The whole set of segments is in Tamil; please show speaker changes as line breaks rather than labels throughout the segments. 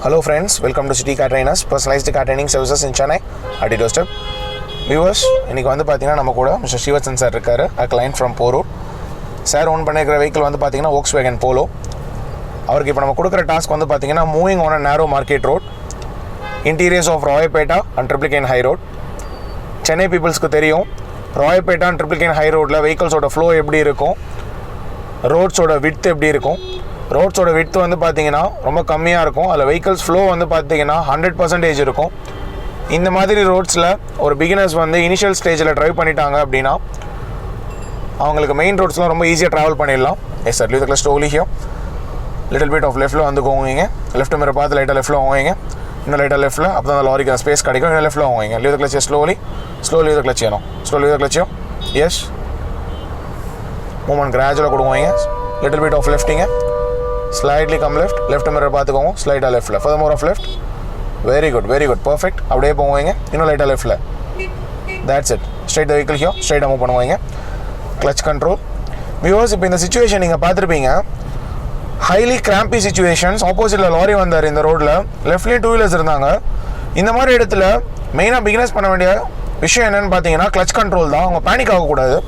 Hello friends, welcome to City Car Trainers, personalized car training services in Chennai at Doorstep. Viewers, இன்னைக்கு வந்து பாத்தீங்கன்னா நம்ம கூட மிஸ்டர் சிவச்சன் சார் இருக்காரு, a client from Porur. Sir own பண்ணிருக்கிற வெஹிக்கிள் வந்து பாத்தீங்கன்னா Volkswagen Polo. அவருக்கு இப்போ நம்ம கொடுக்குற டாஸ்க் வந்து பாத்தீங்கன்னா moving on a narrow market road, interiors of Royapettah and Triplicane High Road. Chennai பீப்புள்ஸ்க்கு தெரியும் ராயப்பேட்டா and Triplicane High Roadல வெஹிக்கிள்ஸோட ஃப்ளோ எப்படி இருக்கும், ரோட்ஸோட விட்த் எப்படி இருக்கும். ரோட்ஸோட விட்த் வந்து பார்த்தீங்கன்னா ரொம்ப கம்மியாக இருக்கும், அதில் வெஹிக்கிள்ஸ் ஃப்ளோ வந்து பார்த்தீங்கன்னா 100% இருக்கும். இந்த மாதிரி ரோட்ஸில் ஒரு பிகினர்ஸ் வந்து இனிஷியல் ஸ்டேஜில் ட்ரைவ் பண்ணிட்டாங்க அப்படின்னா அவங்களுக்கு மெயின் ரோட்ஸ்லாம் ரொம்ப ஈஸியாக ட்ராவல் பண்ணிடலாம். Yes sir, leave slowly here, little bit of லெஃப்ட்டில் வந்து போவீங்க, லெஃப்ட் மிரர் பார்த்து லைட்டாக லெஃப்ட்டில் வாங்குவீங்க, இன்னும் லைட்டாக லெஃப்ட்டில், அப்போ தான் அந்த லாரிக்கு ஸ்பேஸ் கிடைக்கும், இன்னும் லெஃப்ட்டில் வாங்குவீங்க. Leave clutch slowly leave clutch செய்யணும், ஸ்லோலி லீவ் கிளச்சியும். எஸ், மூமெண்ட் கிராஜுவலாக கொடுக்குவீங்க, லிட்டில் பிட் ஆஃப் லெஃப்ட்டிங்க, slightly come left, left mirror பார்த்துக்கோங்க, ஸ்லைட்டாக லெஃப்ட்டில், further more of left, very good, perfect. அப்படியே போவீங்க, இன்னும் லைட்டாக லெஃப்ட்டில், that's it. straight the vehicle here, straight move பண்ணுவீங்க. clutch control. வியூவர்ஸ், இப்போ இந்த சிச்சுவேஷன் நீங்கள் பார்த்துருப்பீங்க, ஹைலி கிராம்பி சிச்சுவேஷன்ஸ். ஆப்போசிட்டில் லாரி வந்தார் இந்த ரோட்டில், லெஃப்ட்லேயும் 2 wheelers இருந்தாங்க. இந்த மாதிரி இடத்துல மெயினாக பிகினர்ஸ் பண்ண வேண்டிய விஷயம் என்னென்னு பார்த்தீங்கன்னா கிளச் கண்ட்ரோல் தான். அவங்க பேனிக் ஆகக்கூடாது.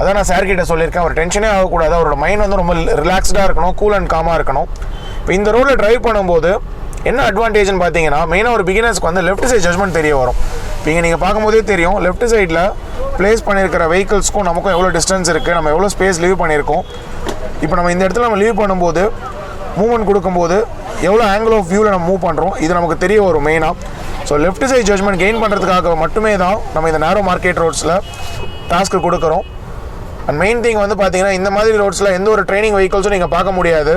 அதான் நான் சார்கிட்ட சொல்லியிருக்கேன், ஒரு டென்ஷனே ஆகக்கூடாது, அவரோட மைண்ட் வந்து ரொம்ப ரிலாக்ஸ்டாக இருக்கணும், கூல் அண்ட் காமாக இருக்கணும். இப்போ இந்த ரோடில் ட்ரைவ் பண்ணும்போது என்ன அட்வான்டேஜ்னு பார்த்தீங்கன்னா, மெயினாக ஒரு பிகினர்ஸ்க்கு வந்து லெஃப்ட் சைட் ஜட்ஜ்மெண்ட் தெரிய வரும். இப்போ இங்கே நீங்கள் பார்க்கும்போதே தெரியும், லெஃப்ட் சைடில் பிளேஸ் பண்ணியிருக்கிற வெஹிக்கிள்ஸ்க்கும் நமக்கும் எவ்வளோ டிஸ்டன்ஸ் இருக்குது, நம்ம எவ்வளோ ஸ்பேஸ் லீவ் பண்ணியிருக்கோம். இப்போ நம்ம இந்த இடத்துல நம்ம லீவ் பண்ணும்போது மூவ்மெண்ட் கொடுக்கும்போது எவ்வளோ ஆங்கிள் ஆஃப் வியூவில் நம்ம மூவ் பண்ணுறோம், இது நமக்கு தெரிய வரும் மெயினாக. So left side judgment gain பண்ணுறதுக்காக மட்டுமே தான் நம்ம இந்த நேரோ மார்க்கெட் ரோட்ஸில் டாஸ்க்கு கொடுக்குறோம். அண்ட் மெயின் திங் வந்து பார்த்தீங்கன்னா, இந்த மாதிரி ரோட்ஸில் எந்த ஒரு ட்ரைனிங் வெஹிக்கிள்ஸும் நீங்கள் பார்க்க முடியாது.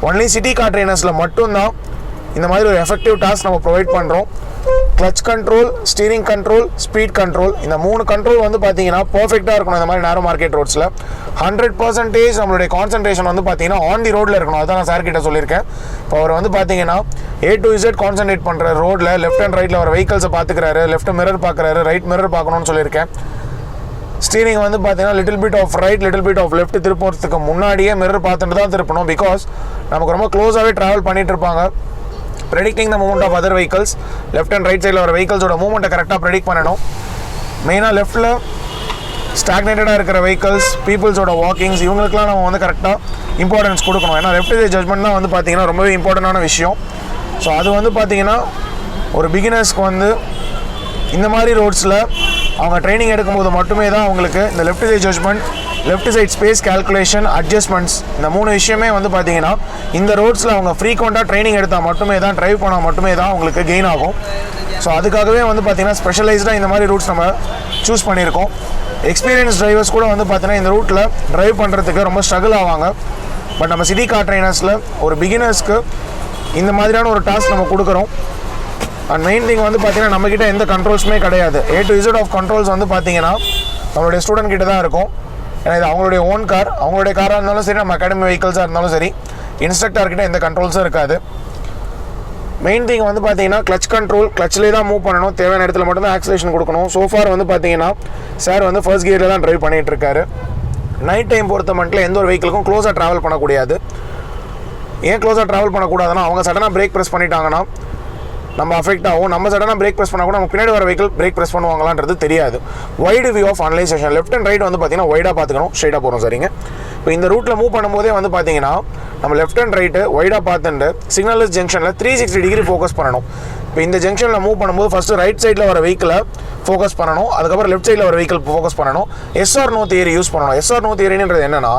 ஒன்லி சிட்டி கார் ட்ரைனர்ஸில் மட்டும்தான் இந்த மாதிரி ஒரு எஃபெக்டிவ் டாஸ்க் நம்ம ப்ரொவைட் பண்ணுறோம். Clutch control, steering control, speed control, இந்த 3 கண்ட்ரோல் வந்து பார்த்தீங்கன்னா பர்ஃபெக்டாக இருக்கணும். இந்த மாதிரி நேரோ மார்க்கெட் ரோட்ஸில் 100% நம்மளுடைய கான்சன்ட்ரேஷன் வந்து பார்த்தீங்கன்னா ஆன் தி ரோடில் இருக்கணும். அதுதான் நான் சார் கிட்ட சொல்லியிருக்கேன். இப்போ அவர் வந்து பார்த்தீங்கன்னா A to Z கான்சன்ட்ரேட் பண்ணுற ரோடில் லெஃப்ட் அண்ட் ரைட்டில் வர வெஹிக்கிள்ஸை பார்த்துக்கிறாரு, லெஃப்ட் மிரர் பார்க்குறாரு, ரைட் மிரர் பார்க்கணும்னு சொல்லியிருக்கேன். ஸ்டீரிங் வந்து பார்த்தீங்கன்னா little bit of right, little bit of left திருப்பறதுக்கு முன்னாடியே மிரர் பார்த்துட்டு தான் திருப்பணும். பிகாஸ் நமக்கு ரொம்ப க்ளோஸாகவே ட்ராவல் பண்ணிட்டு இருப்பாங்க. Predicting the movement of other vehicles, left and right சைடில் வர வெஹிக்கல்ஸோட மூவ்மெண்ட்டை கரெக்டாக ப்ரெடிக்ட் பண்ணணும். மெயினாக லெஃப்ட்டில் ஸ்டாக்னேட்டடாக இருக்கிற வெஹிக்கல்ஸ், பீப்புள்ஸோட வாக்கிங்ஸ், இவங்களுக்குலாம் நம்ம வந்து கரெக்டாக இம்பார்ட்டன்ஸ் கொடுக்கணும். ஏன்னா லெஃப்ட் சைட் ஜட்ஜ்மெண்ட் தான் வந்து பார்த்தீங்கன்னா ரொம்பவே இம்பார்ட்டண்டான விஷயம். ஸோ அது வந்து பார்த்தீங்கன்னா ஒரு பிகினர்ஸ்க்கு வந்து இந்த மாதிரி ரோட்ஸில் அவங்க ட்ரைனிங் எடுக்கும்போது மட்டுமே தான் அவங்களுக்கு இந்த left side judgment, left side space calculation, adjustments, இந்த 3 விஷயமே வந்து பார்த்தீங்கன்னா இந்த ரோட்ஸில் அவங்க ஃப்ரீக்வெண்ட்டாக ட்ரைனிங் எடுத்தால் மட்டுமே தான், ட்ரைவ் பண்ணால் மட்டுமே தான் அவங்களுக்கு கெயின் ஆகும். ஸோ அதுக்காகவே வந்து பார்த்தீங்கன்னா ஸ்பெஷலைஸ்டாக இந்த மாதிரி ரூட்ஸ் நம்ம சூஸ் பண்ணியிருக்கோம். எக்ஸ்பீரியன்ஸ் டிரைவர்ஸ் கூட வந்து பார்த்தீங்கன்னா இந்த ரூட்டில் ட்ரைவ் பண்ணுறதுக்கு ரொம்ப ஸ்ட்ரகிள் ஆவாங்க. பட் நம்ம சிட்டி கார் ட்ரைனர்ஸில் ஒரு பிகினர்ஸ்க்கு இந்த மாதிரியான ஒரு டாஸ்க் நம்ம கொடுக்குறோம். அண்ட் மெயின் திங் வந்து பார்த்தீங்கன்னா நம்மக்கிட்ட எந்த கண்ட்ரோல்ஸுமே கிடையாது. A to Z of controls வந்து பார்த்தீங்கன்னா நம்மளுடைய ஸ்டூடெண்ட் கிட்ட தான் இருக்கும். ஏன்னா இது அவங்களுடைய ஓன் கார், அவங்களுடைய காராக இருந்தாலும் சரி, நம்ம அகாடமி வெஹிக்கிள்ஸாக இருந்தாலும் சரி, இன்ஸ்ட்ரக்டர்கிட்ட எந்த கண்ட்ரோல்ஸும் இருக்காது. மெயின் திங் வந்து பார்த்தீங்கன்னா கிளச் கண்ட்ரோல், கிளச்சிலே தான் மூவ் பண்ணணும், தேவையான இடத்துல மட்டும்தான் ஆக்சிலேஷன் கொடுக்கணும். சோஃபார் வந்து பார்த்தீங்கன்னா சார் வந்து ஃபர்ஸ்ட் கியரில் தான் ட்ரைவ் பண்ணிகிட்டு இருக்காரு. நைட் டைம் பொறுத்த மட்டும் எந்த ஒரு வெஹிக்கிளுக்கும் க்ளோஸாக ட்ராவல் பண்ணக்கூடாது. ஏன் க்ளோஸாக ட்ராவல் பண்ணக்கூடாதுன்னா, அவங்க சடனாக பிரேக் ப்ரெஸ் பண்ணிட்டாங்கன்னா நம்ம அஃபெக்ட் ஆகும். நம்ம சடனாக பிரேக் ப்ரெஸ் பண்ணால் கூட நம்ம பின்னாடி வர வெஹிக்கிள் பிரேக் ப்ரெஸ் பண்ணுவாங்களான்றது தெரியாது. Wide view of analysation, left and right வந்து பார்த்தீங்கன்னா வைடாக பார்த்துக்கணும், ஸ்ட்ரைட்டாக போகிறோம். சரிங்க, இப்போ இந்த ரூட்டில் மூவ் பண்ணும்போதே வந்து பார்த்தீங்கன்னா நம்ம லெஃப்ட் அண்ட் ரைட்டு வைடாக பார்த்துட்டு சிக்னல்லஸ் ஜங்ஷனில் 360 டிகிரி ஃபோக்கஸ் பண்ணணும். இப்போ இந்த ஜங்ஷனில் மூவ் பண்ணும்போது ஃபஸ்ட்டு ரைட் சைடில் வர வெஹிக்கிளை ஃபோக்கஸ் பண்ணணும், அதுக்கப்புறம் லெஃப்ட் சைடில் வர வெஹிக்கிள் ஃபோக்கஸ் பண்ணணும். எஸ்ஆர் நோ தியரி யூஸ் பண்ணணும். எஸ்ஆர் நோ தியரின்றது என்னன்னா,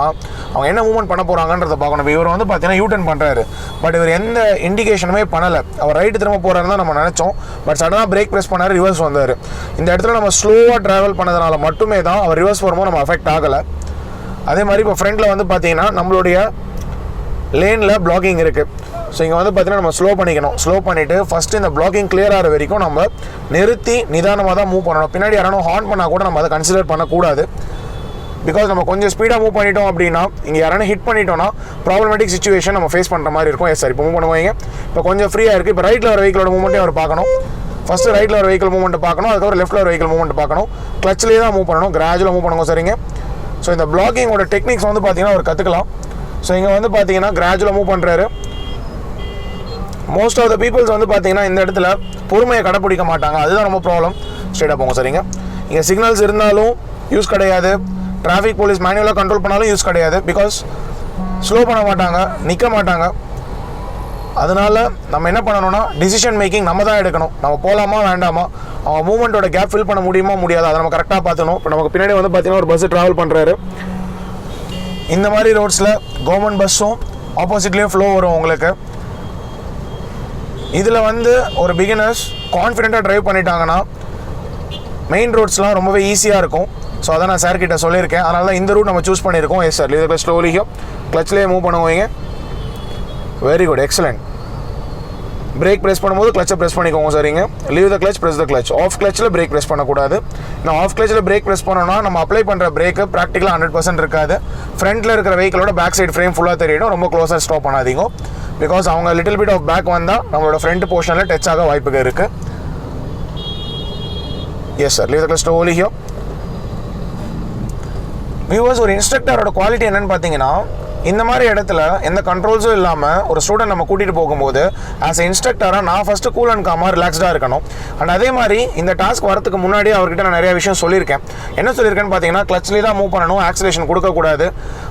அவங்க என்ன மூவ்மெண்ட் பண்ண போகிறாங்கன்றத பார்க்கணும். இப்போ இவர் வந்து பார்த்தீங்கன்னா யூ டர்ன் பண்ணுறாரு, பட் இவர் எந்த இண்டிகேஷனுமே பண்ணலை. அவர் ரைட்டு திரும்ப போகிறாருன்னு தான் நம்ம நினச்சோம். பட் சடனாக பிரேக் ப்ரெஸ் பண்ணார், ரிவர்ஸ் வந்தார். இந்த இடத்துல நம்ம ஸ்லோவாக ட்ராவல் பண்ணதுனால மட்டுமே தான் அவர் ரிவர்ஸ் வரும்போது நம்ம அஃபெக்ட் ஆகலை. அதே மாதிரி இப்போ ஃப்ரண்ட்டில் வந்து பார்த்தீங்கன்னா நம்மளுடைய லேனில் பிளாக்கிங் இருக்குது. ஸோ இங்கே வந்து பார்த்தீங்கன்னா நம்ம ஸ்லோ பண்ணிக்கணும். ஸ்லோ பண்ணிவிட்டு ஃபஸ்ட்டு இந்த பிளாக்கிங் கிளியர் ஆகிற வரைக்கும் நம்ம நிறுத்தி நிதானமாக தான் மூவ் பண்ணணும். பின்னாடி யாராலும் ஹார்ன் பண்ணால் கூட நம்ம அதை கன்சிடர் பண்ணக்கூடாது. பிகாஸ் நம்ம கொஞ்சம் ஸ்பீடாக மூவ் பண்ணிட்டோம் அப்படின்னா, இங்கே யாரான ஹிட் பண்ணிட்டோம்னா ப்ராப்ளமேட்டிக் சிச்சுவேஷன் நம்ம ஃபேஸ் பண்ணுற மாதிரி இருக்கும். எஸ் சார், இப்போ மூவ் பண்ணுவாங்க. இப்போ கொஞ்சம் ஃப்ரீயாக இருக்குது. இப்போ ரைட்டில் வர வெஹிக்கிளோட மூவ்மெண்ட்டே அவர் பார்க்கணும். ஃபஸ்ட்டு ரைட்டில் வர வெஹிக்கிள் மூவ்மெண்ட் பார்க்கணும், அதுக்கப்புறம் லெஃப்ட்டில் வர வெஹிக்கிள் மூவ்மெண்ட் பார்க்கணும். கிளச்சிலே தான் மூவ் பண்ணணும், கிராஜுவலாக மூவ் பண்ணுங்க. சரிங்க, ஸோ இந்த பிளாக்கிங்கோட டெக்னிக்ஸ் வந்து பார்த்தீங்கன்னா அவர் கற்றுக்கலாம். ஸோ இங்கே வந்து பார்த்தீங்கன்னா கிராஜுவலாக மூவ் பண்ணுறாரு. மோஸ்ட் ஆஃப் த பீப்புள்ஸ் வந்து பார்த்தீங்கன்னா இந்த இடத்துல பொறுமையை கடைப்பிடிக்க மாட்டாங்க, அதுதான் ரொம்ப ப்ராப்ளம். ஸ்ட்ரெயிட்டாக போங்க சரிங்க. இங்கே சிக்னல்ஸ் இருந்தாலும் யூஸ் கிடையாது, டிராஃபிக் போலீஸ் மேனுவலாக கண்ட்ரோல் பண்ணாலும் யூஸ் கிடையாது. பிகாஸ் ஸ்லோ பண்ண மாட்டாங்க, நிற்க மாட்டாங்க. அதனால நம்ம என்ன பண்ணணும்னா டிசிஷன் மேக்கிங் நம்ம தான் எடுக்கணும். நம்ம போகலாமா வேண்டாமா, அவங்க மூவ்மெண்ட்டோட கேப் ஃபில் பண்ண முடியுமா முடியாது, அதை நம்ம கரெக்டாக பார்த்துக்கணும். இப்போ நமக்கு பின்னாடி வந்து பார்த்தீங்கன்னா ஒரு பஸ் ட்ராவல் பண்ணுறாரு. இந்த மாதிரி ரோட்ஸில் கவர்மெண்ட் பஸ்ஸும் ஆப்போசிட்லேயும் ஃப்ளோ வரும் உங்களுக்கு. இதில் வந்து ஒரு பிகினர்ஸ் கான்ஃபிடென்ட்டாக ட்ரைவ் பண்ணிட்டாங்கன்னா மெயின் ரோட்ஸ்லாம் ரொம்பவே ஈஸியாக இருக்கும். ஸோ அதான் நான் சார் கிட்ட சொல்லியிருக்கேன், அதனால தான் இந்த ரூட் நம்ம சூஸ் பண்ணியிருக்கோம். எஸ் சார், இதில் ஸ்லோலியும் கிளச்லேயே மூவ் பண்ணுவீங்க. Very good, excellent. Brake press பண்ணும்போது கிளச்சை ப்ரெஸ் பண்ணிக்கோங்க சரிங்க. Leave the clutch, press the clutch. Off கிளச்சில் பிரேக் ப்ரெஸ் பண்ணக்கூடாது. நான் ஆஃப் கிளச்சில் பிரேக் ப்ரெஸ் பண்ணோன்னா நம்ம அப்ளை பண்ணுற பிரேக்கு ப்ராக்டிக்கலாக 100% இருக்காது. ஃப்ரண்ட்டில் இருக்கிற வெஹிக்கிளோட பேக் சைடு ஃப்ரேம் ஃபுல்லாக தெரியும். ரொம்ப க்ளோஸாக ஸ்டாப் பண்ணாதீங்க. பிகாஸ் அவங்க லிட்டில் பிட் ஆஃப் பேக் வந்தால் நம்மளோட ஃப்ரண்ட் போர்ஷனில் டச் ஆக வாய்ப்புகள் இருக்குது. S sir, leave the clutch slowly here. Viewers, ஒரு இன்ஸ்ட்ரக்டரோட குவாலிட்டி என்னன்னு பார்த்தீங்கன்னா, இந்த மாதிரி இடத்துல எந்த கண்ட்ரோல்ஸும் இல்லாமல் ஒரு ஸ்டூடெண்ட் நம்ம கூட்டிகிட்டு போகும்போது ஆஸ் எ இன்ஸ்ட்ரக்டராக நான் ஃபஸ்ட்டு கூல் அண்ட் காமாக ரிலாக்ஸ்டாக இருக்கணும். அண்ட் அதே மாதிரி இந்த டாஸ்க் வரதுக்கு முன்னாடி அவர்கிட்ட நான் நிறைய விஷயம் சொல்லியிருக்கேன். என்ன சொல்லியிருக்கேன்னு பார்த்தீங்கன்னா, கிளச்லேயே தான் மூவ் பண்ணணும், ஆக்சிலேஷன் கொடுக்கக்கூடாது,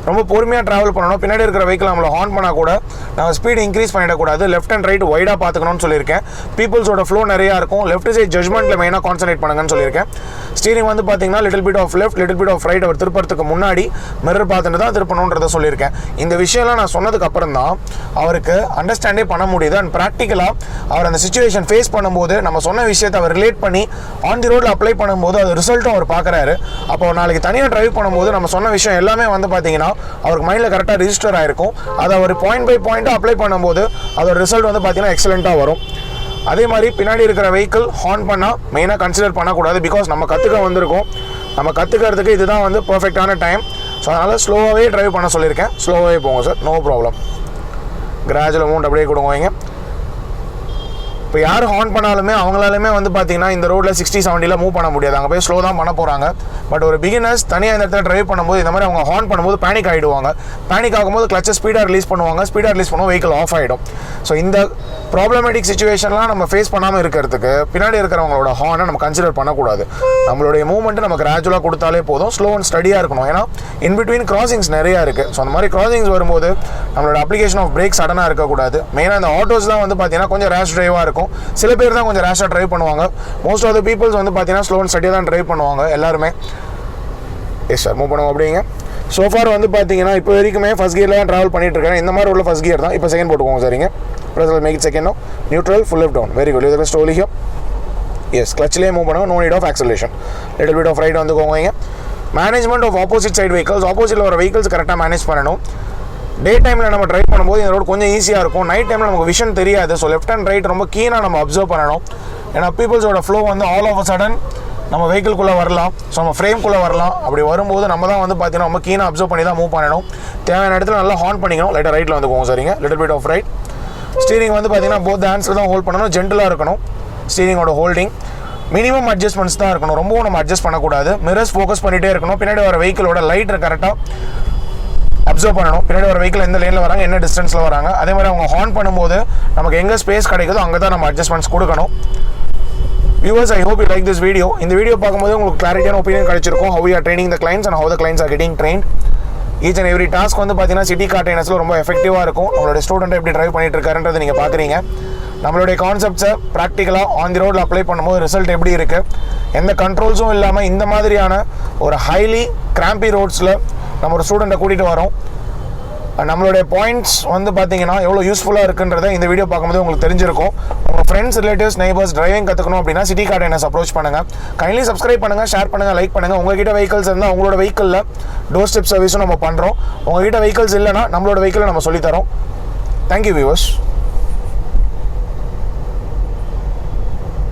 ரொம்ப பொறுமையாக ட்ராவல் பண்ணணும், பின்னாடி இருக்கிற வெஹிக்கிள் நம்மளை ஹார்ன் பண்ணால் கூட நம்ம ஸ்பீடு இன்க்ரீஸ் பண்ணிடக்கூடாது, லெஃப்ட் அண்ட் ரைட் வைடாக பார்த்துக்கணும்னு சொல்லியிருக்கேன். பீப்புள்ஸோட ஃப்ளோ நிறையா இருக்கும், லெஃப்ட் சைட் ஜட்ஜ்மெண்ட்டில் மெயினாக கான்சன்ட்ரேட் பண்ணுங்கன்னு சொல்லியிருக்கேன். ஸ்டீரிங் வந்து பார்த்தீங்கன்னா little bit of left, little bit of right அவர் திருப்பறதுக்கு முன்னாடி மிரர் பார்த்துட்டு தான் திருப்பணுன்றதை சொல்லியிருக்கேன். இந்த விஷயம்லாம் நான் சொன்னதுக்கு அப்புறம் தான் அவருக்கு அண்டர்ஸ்டாண்டே பண்ண முடியுது. அண்ட் ப்ராக்டிக்கலாக அவர் அந்த சிச்சுவேஷன் ஃபேஸ் பண்ணும்போது நம்ம சொன்ன விஷயத்தை அவர் ரிலேட் பண்ணி ஆன் தி ரோடில் அப்ளை பண்ணும்போது அது ரிசல்ட்டும் அவர் பார்க்குறாரு. அப்போ நாளைக்கு தனியாக ட்ரைவ் பண்ணும்போது நம்ம சொன்ன விஷயம் எல்லாமே வந்து பார்த்தீங்கன்னா அவருக்கு மைண்டில் கரெக்டாக ரிஜிஸ்டர் ஆகிருக்கும். அதை அவர் பாயிண்ட் பை பாயிண்ட்டாக அப்ளை பண்ணும்போது அதோட ரிசல்ட் வந்து பார்த்தீங்கன்னா எக்ஸலண்ட்டாக வரும். அதே மாதிரி பின்னாடி இருக்கிற வெஹிக்கிள் ஹார்ன் பண்ணால் மெயினாக கன்சிடர் பண்ணக்கூடாது. பிகாஸ் நம்ம கற்றுக்க வந்திருக்கோம், நம்ம கற்றுக்கிறதுக்கு இதுதான் வந்து பர்ஃபெக்டான டைம். ஸோ அதனால் ஸ்லோவாகவே ட்ரைவ் பண்ண சொல்லியிருக்கேன். ஸ்லோவாகவே போங்க sir, no problem. Gradual amount அப்படியே கொடுங்க. இப்போ யார் ஹார்ன் பண்ணாலுமே அவங்களாலுமே வந்து பார்த்தீங்கன்னா இந்த ரோட்டில் 60-70 மூவ் பண்ண முடியாது, அங்கே போய் ஸ்லோ தான் பண்ண போகிறாங்க. பட் ஒரு பிகினர்ஸ் தனியாக இந்த இடத்துல ட்ரைவ் பண்ணும்போது இந்த மாதிரி அவங்க ஹார்ன் பண்ணும்போது பேனிக் ஆகிடுவாங்க. பேனிக் ஆகும்போது கிளச்சை ஸ்பீடாக ரிலீஸ் பண்ணுவாங்க, ஸ்பீடாக ரிலீஸ் பண்ணுவோம், வெஹிக்கிள் ஆஃப் ஆகிடும். ஸோ இந்த ப்ராப்ளமேட்டிக் சிச்சுவேஷன்லாம் நம்ம ஃபேஸ் பண்ணாமல் இருக்கிறதுக்கு பின்னாடி இருக்கிறவங்களோட ஹார்னை நம்ம கன்சிடர் பண்ணக்கூடாது. நம்மளுடைய மூவ்மெண்ட்டு நம்ம கிராஜுவலாக கொடுத்தாலே போதும். ஸ்லோ அண்ட் ஸ்டடியாக இருக்கணும். ஏன்னா இன்பிட்வீன் கிராசிங்ஸ் நிறையா இருக்குது. ஸோ அந்த மாதிரி கிராசிங்ஸ் வரும்போது நம்மளோட அப்ளிகேஷன் ஆஃப் பிரேக் சடனாக இருக்கக்கூடாது. மெயினாக இந்த ஆட்டோஸ் தான் வந்து பார்த்தீங்கன்னா கொஞ்சம் ரேஷ் டிரைவாக இருக்கும். சில பேர் தான் கொஞ்சம் ரேஷாக ட்ரைவ் பண்ணுவாங்க. மோஸ்ட் ஆஃப் த பீப்புள்ஸ் வந்து பார்த்தீங்கன்னா ஸ்லோ அண்ட் ஸ்டடியாக தான் ட்ரைவ் பண்ணுவாங்க எல்லாருமே. எஸ் சார், மூவ் பண்ணுவோம் அப்படிங்க. சோஃபார் வந்து பார்த்தீங்கன்னா இப்போ வரைக்குமே ஃபஸ்ட் கியரில் தான் ட்ராவல் பண்ணிட்டு இருக்கேன். இந்த மாதிரி உள்ள ஃபஸ்ட் கியர் தான். இப்போ செகண்ட் போட்டுக்கோங்க சரிங்க. Press make it second. Neutral, full left down. Very good. இது ஸ்லோலி ஹியர். எஸ், கிளச்லேயே மூவ் பண்ணுங்க. No need of acceleration. Little bit of right வந்துக்கோங்க. Management of opposite side vehicles, ஆப்போசிட்டில் வர வெஹிக்கல்ஸ் கரெக்டாக மேனேஜ் பண்ணணும். டே டைமில் நம்ம ட்ரைவ் பண்ணும்போது இந்த ரோடு கொஞ்சம் ஈஸியாக இருக்கும். நைட் டைமில் நமக்கு விஷன் தெரியாது. ஸோ லெஃப்ட் அண்ட் ரைட் ரொம்ப கீனாக நம்ம அப்சர்வ் பண்ணணும். ஏன்னா பீப்புள்ஸோட ஃப்ளோ வந்து ஆல் ஆஃப் அ சடன் நம்ம வெஹிக்கிள்குள்ளே வரலாம், ஸோ நம்ம ஃப்ரேம்குள்ளே வரலாம். அப்படி வரும்போது நம்ம தான் வந்து பார்த்தீங்கன்னா ரொம்ப கீனாக அப்சர்வ் பண்ணி தான் மூவ் பண்ணணும். தேவையான இடத்துல நல்லா ஹார்ன் பண்ணிக்கணும். லைட்டாக ரைட்டில் வந்துக்கோங்க சரிங்க. Little bit of right. Steering வந்து பார்த்தீங்கன்னா போத் ஹேண்ட்ஸில் தான் ஹோல்ட் பண்ணணும். ஜென்டலாக இருக்கணும் ஸ்டீரிங்கோட ஹோல்டிங். மினிமம் அட்ஜஸ்ட்மெண்ட்ஸ் தான் இருக்கணும், ரொம்பவும் நம்ம அட்ஜஸ்ட் பண்ணக்கூடாது. மிரர்ஸ் ஃபோக்கஸ் பண்ணிகிட்டே இருக்கணும். பின்னாடி வர வெஹிக்கிளோட லைட்டை கரெக்டாக அப்சர்வ் பண்ணணும். பின்னாடி ஒரு வெஹிக்கிள் எந்த லேனில் வராங்க, என்ன டிஸ்டன்ஸில் வராங்க. அதே மாதிரி அவங்க ஹார்ன் பண்ணும்போது நமக்கு எங்கே ஸ்பேஸ் கிடைக்குதோ அங்கே தான் நம்ம அட்ஜஸ்ட்மெண்ட்ஸ் கொடுக்கணும். Viewers, I hope you like this video. இந்த வீடியோ பார்க்கும்போது உங்களுக்கு கிளாரிட்டியான ஒப்பீனியன் கிடைச்சிருக்கும். How you are training the clients and how the clients are getting trained. Each and every task வந்து பார்த்தீங்கன்னா சிட்டி கார் ட்ரெயினர்ஸில் ரொம்ப எஃபெக்டிவாக இருக்கும். நம்மளுடைய ஸ்டூடெண்ட் எப்படி ட்ரைவ் பண்ணிட்டு இருக்காருன்றதை நீங்கள் பார்க்குறீங்க. நம்மளுடைய கான்செப்ட்ஸை ப்ராக்டிக்கலாக ஆன் தி ரோடில் அப்ளை பண்ணும்போது ரிசல்ட் எப்படி இருக்குது, எந்த கண்ட்ரோல்ஸும் இல்லாமல் இந்த மாதிரியான ஒரு ஹைலி கிராம்பி ரோட்ஸில் நம்ம ஒரு ஸ்டூடெண்ட்டை கூட்டிகிட்டு வரோம். நம்மளுடைய பாயிண்ட்ஸ் வந்து பார்த்தீங்கன்னா எவ்வளோ யூஸ்ஃபுல்லாக இருக்குன்றதை இந்த வீடியோ பார்க்கும்போது உங்களுக்கு தெரிஞ்சிருக்கும். உங்கள் ஃப்ரெண்ட்ஸ், ரிலேட்டிவ்ஸ், நெய்பர்ஸ் டிரைவிங் கற்றுக்கணும் அப்படின்னா சிட்டி கார் ட்ரெயினர்ஸ் அப்ரோச் பண்ணுங்கள். கைண்ட்லி சப்ஸ்கிரைப் பண்ணுங்கள், ஷேர் பண்ணுங்கள், லைக் பண்ணுங்கள். உங்கள்கிட்ட வெஹிக்கல்ஸ் இருந்தால் உங்களோட வெஹிக்கிளில் டோர் ஸ்டெப் சர்வீஸும் நம்ம பண்ணுறோம். உங்கள்கிட்ட வெஹிக்கல்ஸ் இல்லைனா நம்மளோட வெஹிக்கிளை நம்ம சொல்லித்தரோம். Thank you viewers.